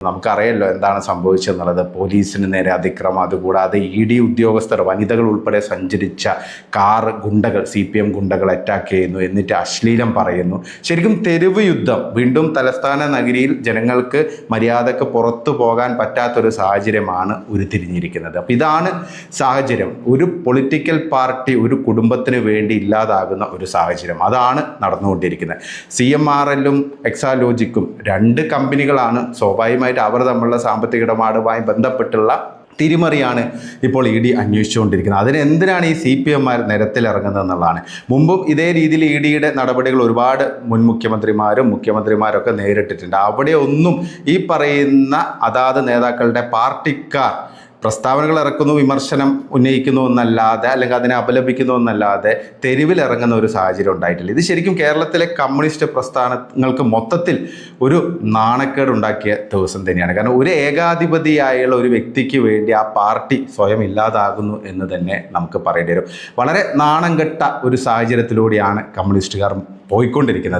നമുക്കറിയാലോ എന്താണ് സംഭവിച്ചതെന്നുള്ളത്. പോലീസിന് നേരെ അതിക്രമം, അതുകൂടാതെ ED ഉദ്യോഗസ്ഥർ, വനിതകൾ ഉൾപ്പെടെ സഞ്ചരിച്ച കാർ ഗുണ്ടകൾ, CPM ഗുണ്ടകൾ അറ്റാക്ക് ചെയ്യുന്നു, എന്നിട്ട് അശ്ലീലം പറയുന്നു. ശരിക്കും തെരുവ് യുദ്ധം. വീണ്ടും തലസ്ഥാന നഗരിയിൽ ജനങ്ങൾക്ക് മര്യാദക്ക് പുറത്തു പോകാൻ പറ്റാത്തൊരു സാഹചര്യമാണ് ഉരുത്തിരിഞ്ഞിരിക്കുന്നത്. അപ്പം ഇതാണ് സാഹചര്യം. ഒരു പൊളിറ്റിക്കൽ പാർട്ടി ഒരു കുടുംബത്തിന് വേണ്ടി ഇല്ലാതാകുന്ന ഒരു സാഹചര്യം, അതാണ് നടന്നുകൊണ്ടിരിക്കുന്നത്. CMRL-ഉം എക്സാലോജിക്കും രണ്ട് കമ്പനികളാണ്. സ്വാഭാവികമായി അവർ തമ്മിലുള്ള സാമ്പത്തിക ഇടപാടുമായി ബന്ധപ്പെട്ടുള്ള തിരിമറിയാണ് ഇപ്പോൾ ED അന്വേഷിച്ചുകൊണ്ടിരിക്കുന്നത്. അതിനെന്തിനാണ് ഈ CPM-മാർ നിരത്തിലിറങ്ങുന്നത് എന്നുള്ളതാണ്. മുമ്പും ഇതേ രീതിയിൽ ED-യുടെ നടപടികൾ ഒരുപാട് മുൻ മുഖ്യമന്ത്രിമാരൊക്കെ നേരിട്ടിട്ടുണ്ട്. അവിടെ ഒന്നും ഈ പറയുന്ന അതാത് നേതാക്കളുടെ പാർട്ടിക്കാർ പ്രസ്താവനകൾ ഇറക്കുന്നു, വിമർശനം ഉന്നയിക്കുന്നു എന്നല്ലാതെ, അല്ലെങ്കിൽ അതിനെ അപലപിക്കുന്നു എന്നല്ലാതെ തെരുവിലിറങ്ങുന്ന ഒരു സാഹചര്യം ഉണ്ടായിട്ടില്ല. ഇത് ശരിക്കും കേരളത്തിലെ കമ്മ്യൂണിസ്റ്റ് പ്രസ്ഥാനങ്ങൾക്ക് മൊത്തത്തിൽ ഒരു നാണക്കേട് ഉണ്ടാക്കിയ ദിവസം തന്നെയാണ്. കാരണം ഒരു ഏകാധിപതിയായുള്ള ഒരു വ്യക്തിക്ക് വേണ്ടി ആ പാർട്ടി സ്വയം ഇല്ലാതാകുന്നു എന്ന് തന്നെ നമുക്ക് പറയേണ്ടി വരും. വളരെ നാണം കെട്ട ഒരു സാഹചര്യത്തിലൂടെയാണ് കമ്മ്യൂണിസ്റ്റുകാർ പോയിക്കൊണ്ടിരിക്കുന്നത്.